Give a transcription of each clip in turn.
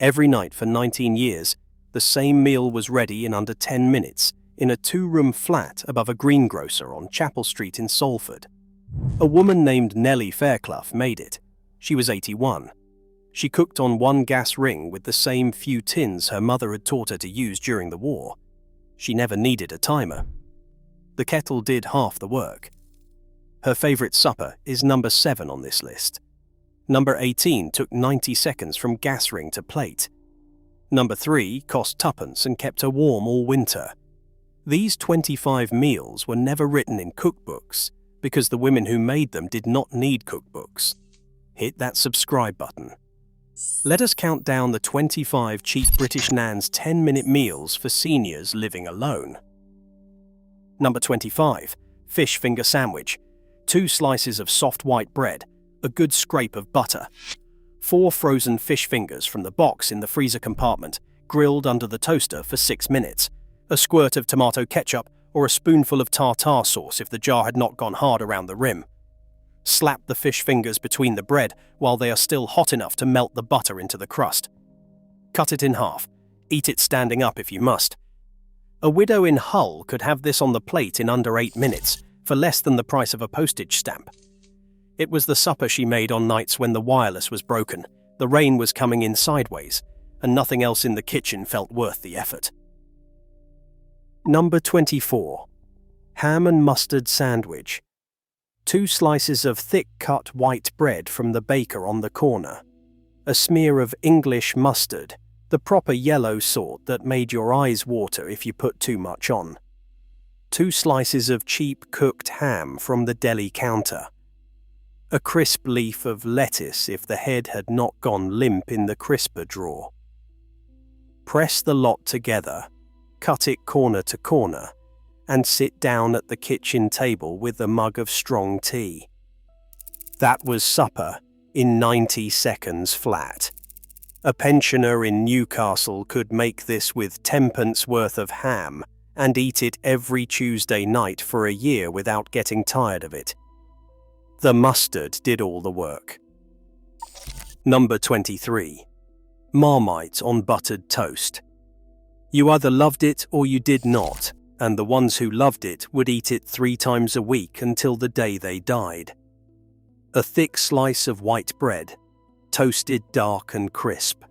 Every night for 19 years, the same meal was ready in under 10 minutes in a two-room flat above a greengrocer on Chapel Street in Salford. A woman named Nellie Fairclough made it. She was 81. She cooked on one gas ring with the same few tins her mother had taught her to use during the war. She never needed a timer. The kettle did half the work. Her favorite supper is number 7 on this list. Number 18 took 90 seconds from gas ring to plate. Number 3 cost tuppence and kept her warm all winter. These 25 meals were never written in cookbooks because the women who made them did not need cookbooks. Hit that subscribe button. Let us count down the 25 cheap British Nans 10-minute meals for seniors living alone. Number 25, fish finger sandwich. 2 slices of soft white bread, a good scrape of butter, 4 frozen fish fingers from the box in the freezer compartment, grilled under the toaster for 6 minutes, a squirt of tomato ketchup or a spoonful of tartar sauce if the jar had not gone hard around the rim. Slap the fish fingers between the bread while they are still hot enough to melt the butter into the crust. Cut it in half. Eat it standing up if you must. A widow in Hull could have this on the plate in under 8 minutes for less than the price of a postage stamp. It was the supper she made on nights when the wireless was broken, the rain was coming in sideways, and nothing else in the kitchen felt worth the effort. Number 24. Ham and mustard sandwich. 2 slices of thick-cut white bread from the baker on the corner. A smear of English mustard, the proper yellow sort that made your eyes water if you put too much on. 2 slices of cheap cooked ham from the deli counter. A crisp leaf of lettuce if the head had not gone limp in the crisper drawer. Press the lot together, cut it corner to corner, and sit down at the kitchen table with a mug of strong tea. That was supper in 90 seconds flat. A pensioner in Newcastle could make this with 10p worth of ham and eat it every Tuesday night for a year without getting tired of it. The mustard did all the work. Number 23. Marmite on buttered toast. You either loved it or you did not, and the ones who loved it would eat it 3 times a week until the day they died. A thick slice of white bread, toasted dark and crisp.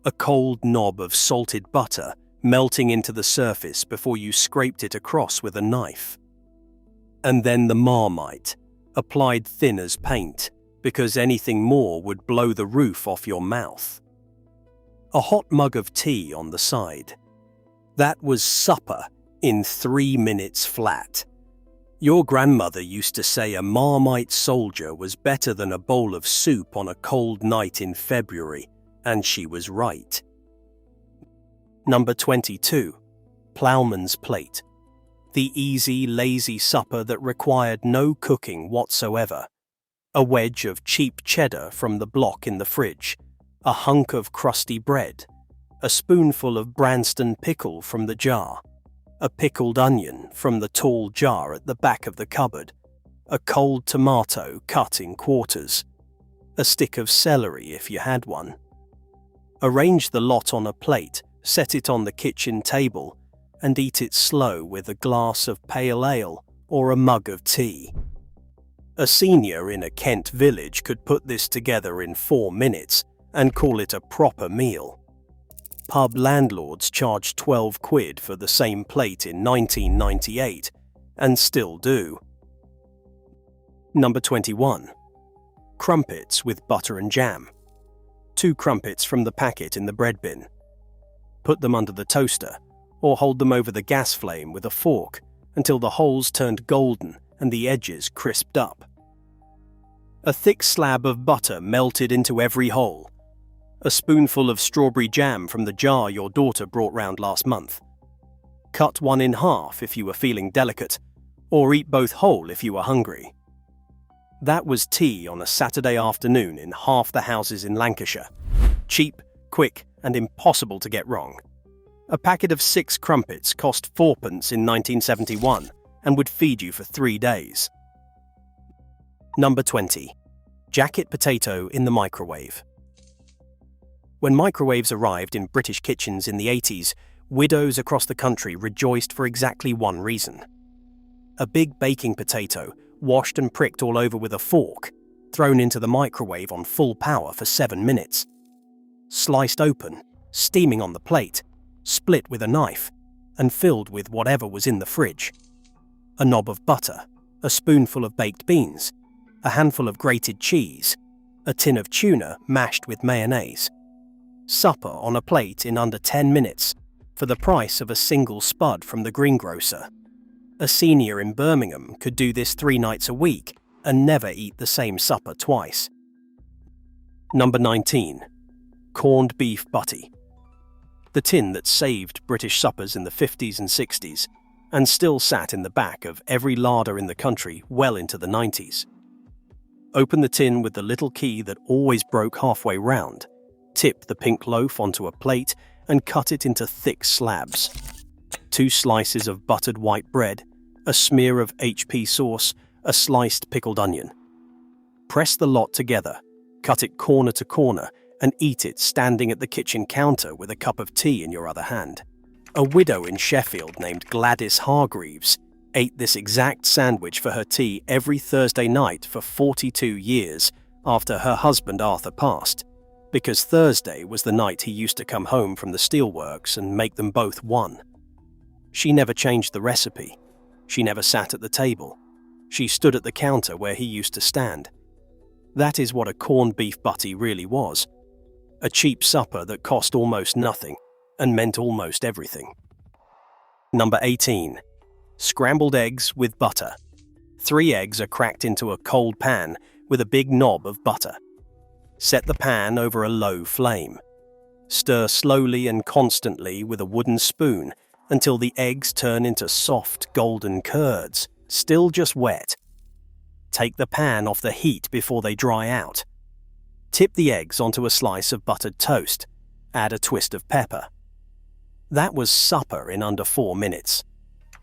A cold knob of salted butter melting into the surface before you scraped it across with a knife. And then the Marmite, applied thin as paint, because anything more would blow the roof off your mouth. A hot mug of tea on the side. That was supper in 3 minutes flat. Your grandmother used to say a Marmite soldier was better than a bowl of soup on a cold night in February, and she was right. Number 22. Ploughman's plate. The easy, lazy supper that required no cooking whatsoever. A wedge of cheap cheddar from the block in the fridge, a hunk of crusty bread, a spoonful of Branston pickle from the jar, a pickled onion from the tall jar at the back of the cupboard, a cold tomato cut in quarters, a stick of celery if you had one. Arrange the lot on a plate, set it on the kitchen table, and eat it slow with a glass of pale ale or a mug of tea. A senior in a Kent village could put this together in 4 minutes and call it a proper meal. Pub landlords charged 12 quid for the same plate in 1998, and still do. Number 21. Crumpets with butter and jam. 2 crumpets from the packet in the bread bin. Put them under the toaster, or hold them over the gas flame with a fork until the holes turned golden and the edges crisped up. A thick slab of butter melted into every hole. A spoonful of strawberry jam from the jar your daughter brought round last month. Cut one in half if you were feeling delicate, or eat both whole if you were hungry. That was tea on a Saturday afternoon in half the houses in Lancashire. Cheap, quick, and impossible to get wrong. A packet of 6 crumpets cost 4p in 1971 and would feed you for 3 days. Number 20. Jacket potato in the microwave. When microwaves arrived in British kitchens in the 80s, widows across the country rejoiced for exactly one reason. A big baking potato, washed and pricked all over with a fork, thrown into the microwave on full power for 7 minutes. Sliced open, steaming on the plate, split with a knife, and filled with whatever was in the fridge. A knob of butter, a spoonful of baked beans, a handful of grated cheese, a tin of tuna mashed with mayonnaise. Supper on a plate in under 10 minutes for the price of a single spud from the greengrocer. A senior in Birmingham could do this 3 nights a week and never eat the same supper twice. Number 19. Corned beef butty. The tin that saved British suppers in the 50s and 60s and still sat in the back of every larder in the country well into the 90s. Open the tin with the little key that always broke halfway round, tip the pink loaf onto a plate and cut it into thick slabs. 2 slices of buttered white bread, a smear of HP sauce, a sliced pickled onion. Press the lot together, cut it corner to corner, and eat it standing at the kitchen counter with a cup of tea in your other hand. A widow in Sheffield named Gladys Hargreaves ate this exact sandwich for her tea every Thursday night for 42 years after her husband Arthur passed, because Thursday was the night he used to come home from the steelworks and make them both one. She never changed the recipe. She never sat at the table. She stood at the counter where he used to stand. That is what a corned beef butty really was. A cheap supper that cost almost nothing and meant almost everything. Number 18. Scrambled eggs with butter. 3 eggs are cracked into a cold pan with a big knob of butter. Set the pan over a low flame. Stir slowly and constantly with a wooden spoon until the eggs turn into soft golden curds, still just wet. Take the pan off the heat before they dry out. Tip the eggs onto a slice of buttered toast. Add a twist of pepper. That was supper in under 4 minutes.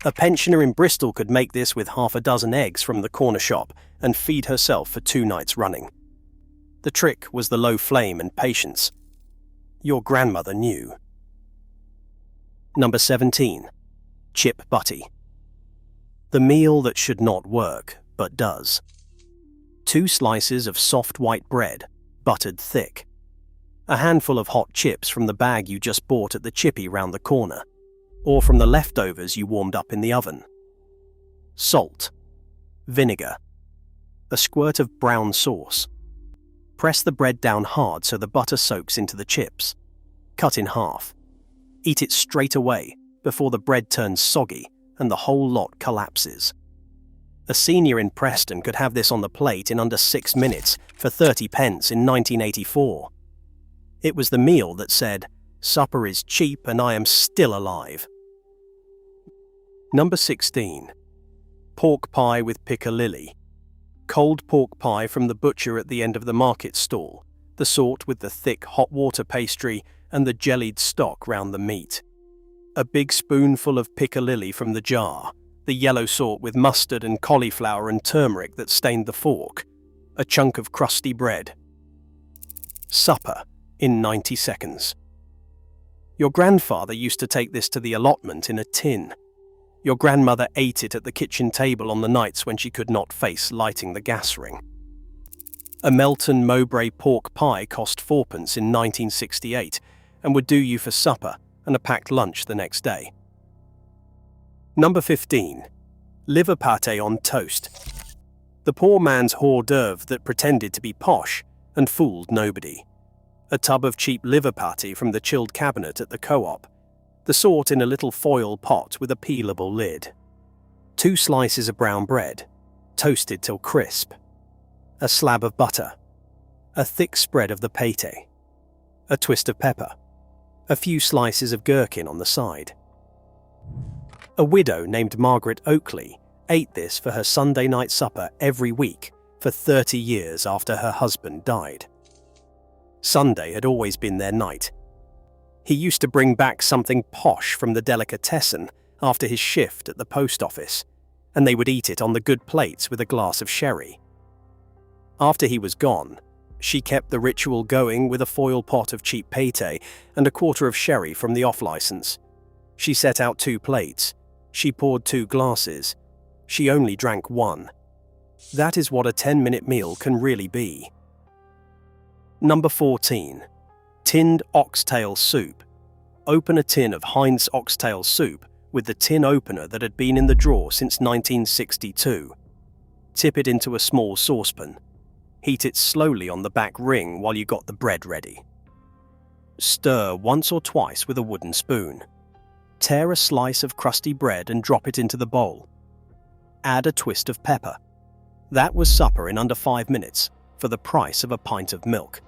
A pensioner in Bristol could make this with half a dozen eggs from the corner shop and feed herself for 2 nights running. The trick was the low flame and patience. Your grandmother knew. Number 17. Chip butty. The meal that should not work, but does. 2 slices of soft white bread, buttered thick. A handful of hot chips from the bag you just bought at the chippy round the corner, or from the leftovers you warmed up in the oven. Salt. Vinegar. A squirt of brown sauce. Press the bread down hard so the butter soaks into the chips. Cut in half. Eat it straight away before the bread turns soggy and the whole lot collapses. A senior in Preston could have this on the plate in under 6 minutes for 30 pence in 1984. It was the meal that said, "Supper is cheap and I am still alive." Number 16. Pork pie with piccalilli. Cold pork pie from the butcher at the end of the market stall, the sort with the thick hot water pastry and the jellied stock round the meat. A big spoonful of piccalilli from the jar, the yellow sort with mustard and cauliflower and turmeric that stained the fork. A chunk of crusty bread. Supper in 90 seconds. Your grandfather used to take this to the allotment in a tin. Your grandmother ate it at the kitchen table on the nights when she could not face lighting the gas ring. A Melton Mowbray pork pie cost 4p in 1968 and would do you for supper and a packed lunch the next day. Number 15. Liver pâté on toast. The poor man's hors d'oeuvre that pretended to be posh and fooled nobody. A tub of cheap liver pâté from the chilled cabinet at the co-op, the sort in a little foil pot with a peelable lid. 2 slices of brown bread, toasted till crisp. A slab of butter. A thick spread of the pâté. A twist of pepper. A few slices of gherkin on the side. A widow named Margaret Oakley ate this for her Sunday night supper every week for 30 years after her husband died. Sunday had always been their night. He used to bring back something posh from the delicatessen after his shift at the post office, and they would eat it on the good plates with a glass of sherry. After he was gone, She kept the ritual going with a foil pot of cheap pate and a quarter of sherry from the off-license. She set out 2 plates. She poured 2 glasses. She only drank 1. That is what a 10-minute meal can really be. Number 14. Tinned oxtail soup. Open a tin of Heinz oxtail soup with the tin opener that had been in the drawer since 1962. Tip it into a small saucepan. Heat it slowly on the back ring while you got the bread ready. Stir once or twice with a wooden spoon. Tear a slice of crusty bread and drop it into the bowl. Add a twist of pepper. That was supper in under 5 minutes for the price of a pint of milk.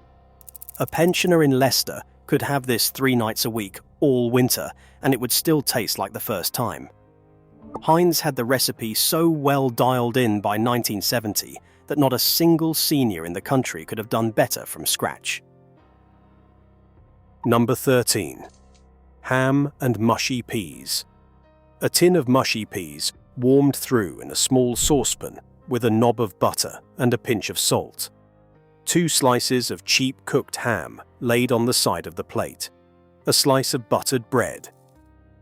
A pensioner in Leicester could have this 3 nights a week all winter and it would still taste like the first time. Heinz had the recipe so well dialed in by 1970 that not a single senior in the country could have done better from scratch. Number 13. Ham and mushy peas. A tin of mushy peas warmed through in a small saucepan with a knob of butter and a pinch of salt. 2 slices of cheap cooked ham laid on the side of the plate. A slice of buttered bread.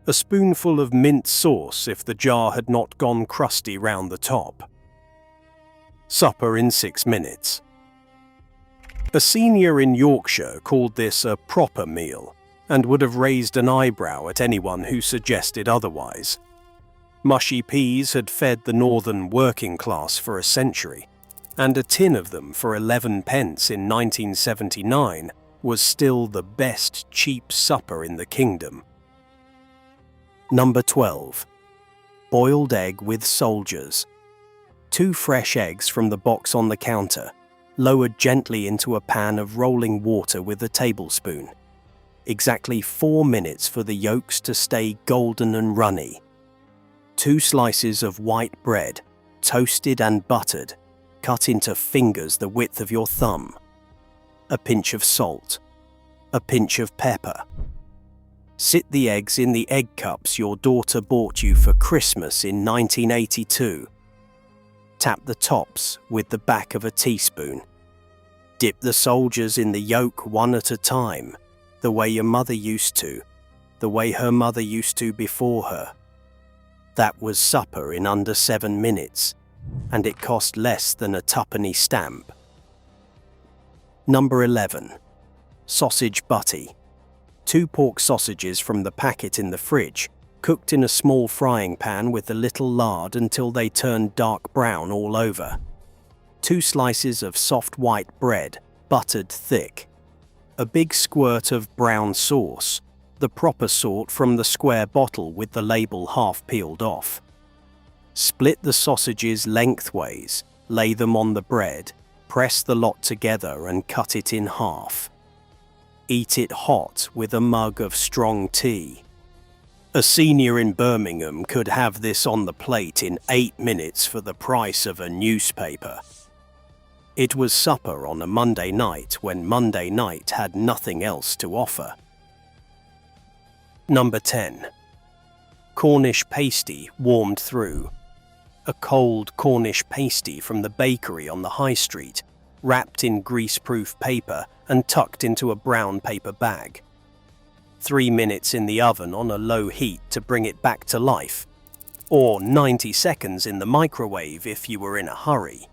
A spoonful of mint sauce if the jar had not gone crusty round the top. Supper in 6 minutes. A senior in Yorkshire called this a proper meal and would have raised an eyebrow at anyone who suggested otherwise. Mushy peas had fed the northern working class for a century, and a tin of them for 11 pence in 1979 was still the best cheap supper in the kingdom. Number 12. Boiled egg with soldiers. 2 fresh eggs from the box on the counter, lowered gently into a pan of rolling water with a tablespoon. Exactly 4 minutes for the yolks to stay golden and runny. 2 slices of white bread, toasted and buttered, cut into fingers the width of your thumb. A pinch of salt. A pinch of pepper. Sit the eggs in the egg cups your daughter bought you for Christmas in 1982. Tap the tops with the back of a teaspoon. Dip the soldiers in the yolk one at a time, the way your mother used to, the way her mother used to before her. That was supper in under 7 minutes, and it cost less than a tuppenny stamp. Number 11. Sausage butty. 2 pork sausages from the packet in the fridge, cooked in a small frying pan with a little lard until they turned dark brown all over. 2 slices of soft white bread, buttered thick. A big squirt of brown sauce, the proper sort from the square bottle with the label half peeled off. Split the sausages lengthways, lay them on the bread, press the lot together and cut it in half. Eat it hot with a mug of strong tea. A senior in Birmingham could have this on the plate in 8 minutes for the price of a newspaper. It was supper on a Monday night when Monday night had nothing else to offer. Number 10. Cornish pasty warmed through. A cold Cornish pasty from the bakery on the high street, wrapped in greaseproof paper and tucked into a brown paper bag. 3 minutes in the oven on a low heat to bring it back to life, or 90 seconds in the microwave if you were in a hurry.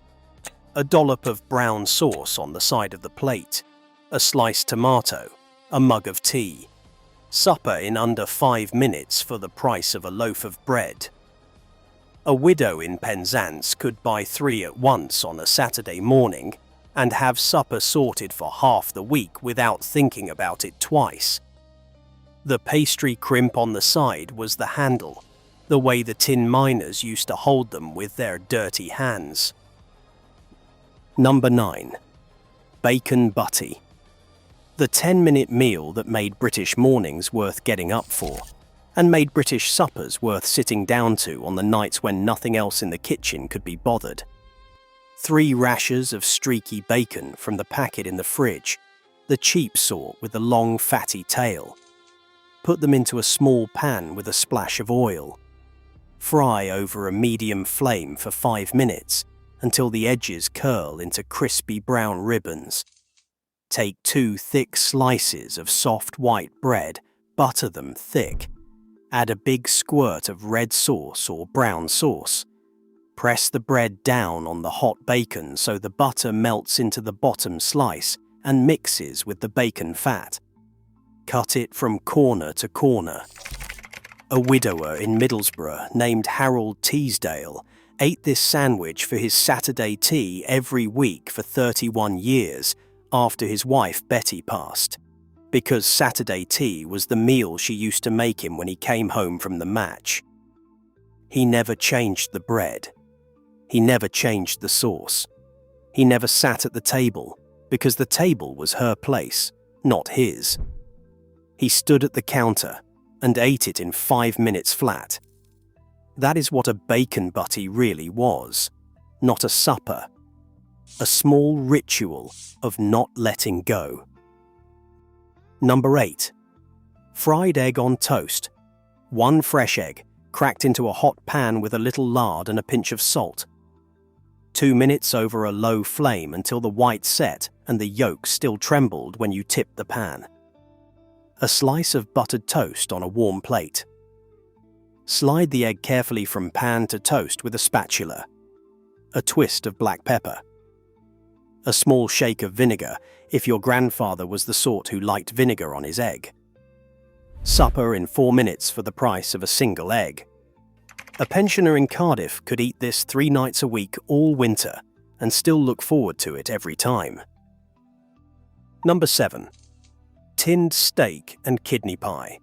A dollop of brown sauce on the side of the plate, a sliced tomato, a mug of tea. Supper in under 5 minutes for the price of a loaf of bread. A widow in Penzance could buy 3 at once on a Saturday morning and have supper sorted for half the week without thinking about it twice. The pastry crimp on the side was the handle, the way the tin miners used to hold them with their dirty hands. Number 9. Bacon butty. The 10-minute meal that made British mornings worth getting up for, and made British suppers worth sitting down to on the nights when nothing else in the kitchen could be bothered. 3 rashers of streaky bacon from the packet in the fridge, the cheap sort with the long fatty tail. Put them into a small pan with a splash of oil. Fry over a medium flame for 5 minutes until the edges curl into crispy brown ribbons. Take 2 thick slices of soft white bread, butter them thick. Add a big squirt of red sauce or brown sauce. Press the bread down on the hot bacon so the butter melts into the bottom slice and mixes with the bacon fat. Cut it from corner to corner. A widower in Middlesbrough named Harold Teasdale ate this sandwich for his Saturday tea every week for 31 years after his wife Betty passed, because Saturday tea was the meal she used to make him when he came home from the match. He never changed the bread. He never changed the sauce. He never sat at the table, because the table was her place, not his. He stood at the counter and ate it in 5 minutes flat. That is what a bacon butty really was, not a supper. A small ritual of not letting go. Number 8. Fried egg on toast. 1 fresh egg, cracked into a hot pan with a little lard and a pinch of salt. 2 minutes over a low flame until the white set and the yolk still trembled when you tipped the pan. A slice of buttered toast on a warm plate. Slide the egg carefully from pan to toast with a spatula. A twist of black pepper. A small shake of vinegar if your grandfather was the sort who liked vinegar on his egg. Supper in 4 minutes for the price of a single egg. A pensioner in Cardiff could eat this 3 nights a week all winter and still look forward to it every time. Number 7. Tinned steak and kidney pie.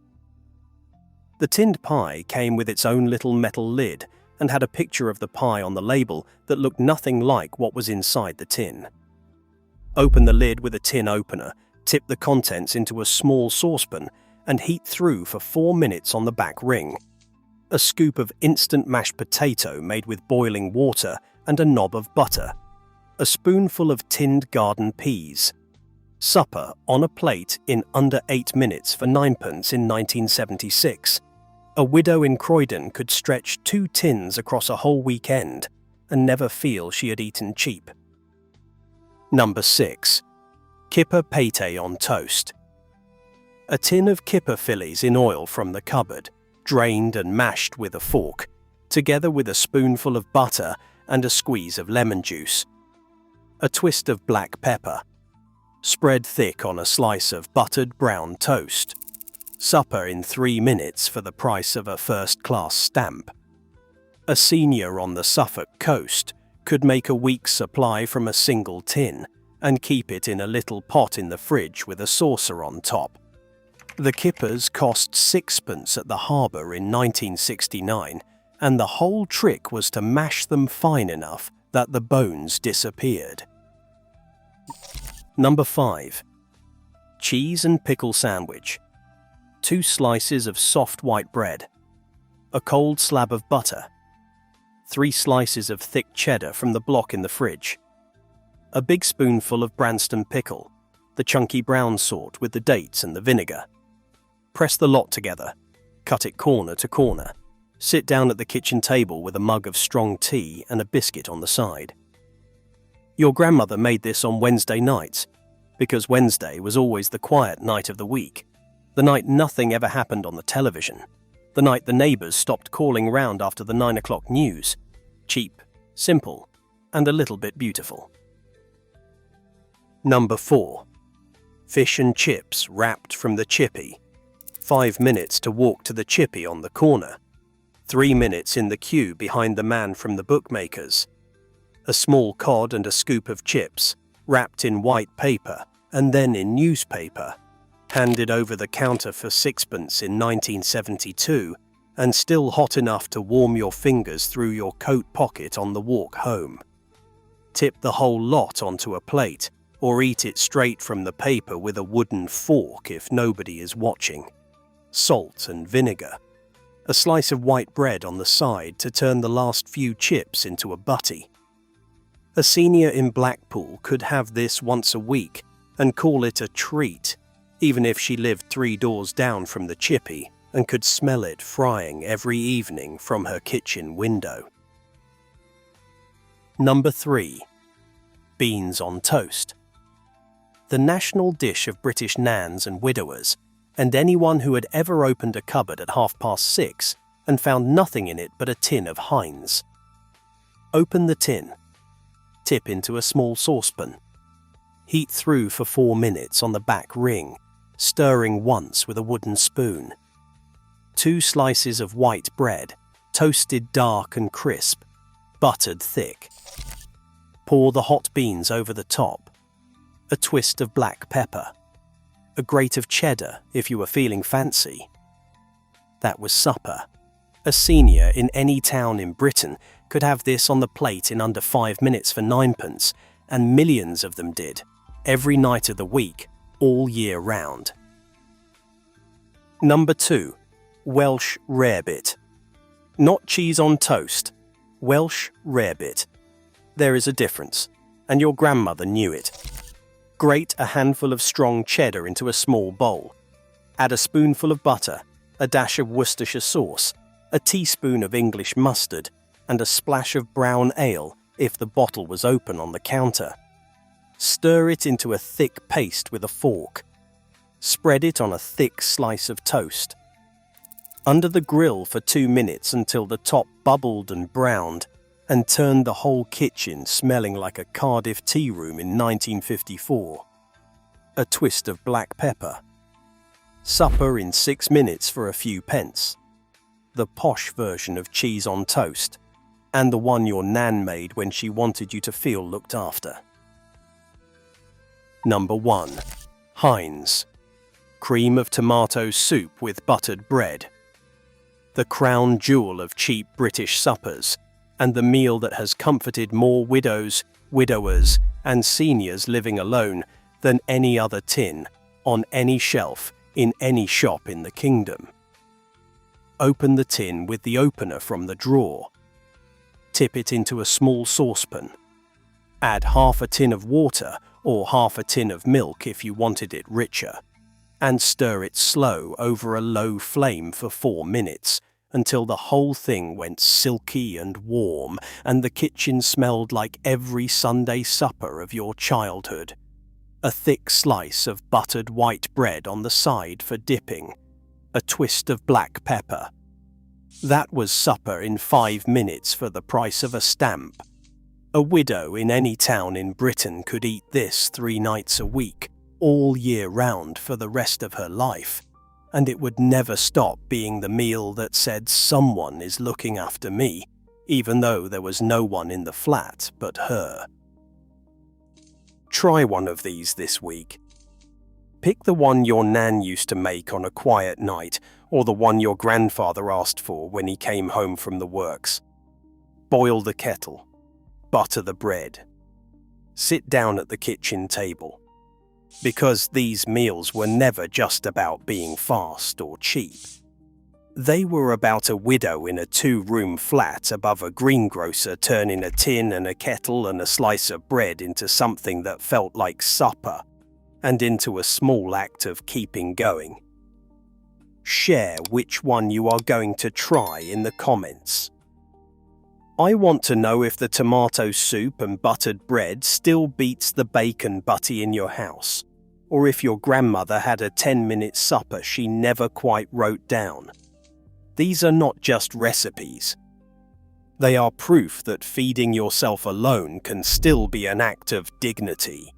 The tinned pie came with its own little metal lid and had a picture of the pie on the label that looked nothing like what was inside the tin. Open the lid with a tin opener, tip the contents into a small saucepan and heat through for 4 minutes on the back ring. A scoop of instant mashed potato made with boiling water and a knob of butter. A spoonful of tinned garden peas. Supper on a plate in under 8 minutes for 9pence in 1976. A widow in Croydon could stretch 2 tins across a whole weekend and never feel she had eaten cheap. Number 6. Kipper pate on toast. A tin of kipper fillies in oil from the cupboard, drained and mashed with a fork, together with a spoonful of butter and a squeeze of lemon juice. A twist of black pepper. Spread thick on a slice of buttered brown toast. Supper in 3 minutes for the price of a first-class stamp. A senior on the Suffolk coast could make a week's supply from a single tin and keep it in a little pot in the fridge with a saucer on top. The kippers cost 6pence at the harbour in 1969, and the whole trick was to mash them fine enough that the bones disappeared. Number 5. Cheese and pickle sandwich. 2 slices of soft white bread. A cold slab of butter. 3 slices of thick cheddar from the block in the fridge. A big spoonful of Branston pickle, the chunky brown sort with the dates and the vinegar. Press the lot together, cut it corner to corner. Sit down at the kitchen table with a mug of strong tea and a biscuit on the side. Your grandmother made this on Wednesday nights, because Wednesday was always the quiet night of the week, the night nothing ever happened on the television, the night the neighbours stopped calling round after the 9 o'clock news. Cheap, simple, and a little bit beautiful. Number 4. Fish and chips wrapped from the chippy. 5 minutes to walk to the chippy on the corner. 3 minutes in the queue behind the man from the bookmakers. A small cod and a scoop of chips, wrapped in white paper and then in newspaper. Handed over the counter for 6pence in 1972 and still hot enough to warm your fingers through your coat pocket on the walk home. Tip the whole lot onto a plate or eat it straight from the paper with a wooden fork if nobody is watching. Salt and vinegar. A slice of white bread on the side to turn the last few chips into a butty. A senior in Blackpool could have this once a week and call it a treat, even if she lived 3 doors down from the chippy and could smell it frying every evening from her kitchen window. Number 3. Beans on toast. the national dish of British nans and widowers, and anyone who had ever opened a cupboard at 6:30 and found nothing in it but a tin of Heinz. Open the tin. Tip into a small saucepan. Heat through for 4 minutes on the back ring, stirring once with a wooden spoon. 2 slices of white bread, toasted dark and crisp, buttered thick. Pour the hot beans over the top. A twist of black pepper. A grate of cheddar if you were feeling fancy. That was supper. A senior in any town in Britain could have this on the plate in under 5 minutes for 9p, and millions of them did, every night of the week, all year round. Number 2. Welsh rarebit. Not cheese on toast. Welsh rarebit. There is a difference, and your grandmother knew it. Grate a handful of strong cheddar into a small bowl. Add a spoonful of butter, a dash of Worcestershire sauce, a teaspoon of English mustard, and a splash of brown ale if the bottle was open on the counter. Stir it into a thick paste with a fork. Spread it on a thick slice of toast. Under the grill for 2 minutes until the top bubbled and browned, and turned the whole kitchen smelling like a Cardiff tea room in 1954. A twist of black pepper. Supper in 6 minutes for a few pence. The posh version of cheese on toast, and the one your nan made when she wanted you to feel looked after. Number 1. Heinz. Cream of tomato soup with buttered bread. The crown jewel of cheap British suppers, and the meal that has comforted more widows, widowers, and seniors living alone than any other tin, on any shelf, in any shop in the kingdom. Open the tin with the opener from the drawer. Tip it into a small saucepan. Add half a tin of water or half a tin of milk if you wanted it richer, and stir it slow over a low flame for 4 minutes until the whole thing went silky and warm and the kitchen smelled like every Sunday supper of your childhood. A thick slice of buttered white bread on the side for dipping. A twist of black pepper. That was supper in 5 minutes for the price of a stamp. A widow in any town in Britain could eat this 3 nights a week, all year round for the rest of her life, and it would never stop being the meal that said someone is looking after me, even though there was no one in the flat but her. Try one of these this week. Pick the one your nan used to make on a quiet night, or the one your grandfather asked for when he came home from the works. Boil the kettle. Butter the bread. Sit down at the kitchen table. Because these meals were never just about being fast or cheap. They were about a widow in a 2-room flat above a greengrocer turning a tin and a kettle and a slice of bread into something that felt like supper, and into a small act of keeping going. Share which one you are going to try in the comments. I want to know if the tomato soup and buttered bread still beats the bacon butty in your house, or if your grandmother had a 10-minute supper she never quite wrote down. These are not just recipes. They are proof that feeding yourself alone can still be an act of dignity.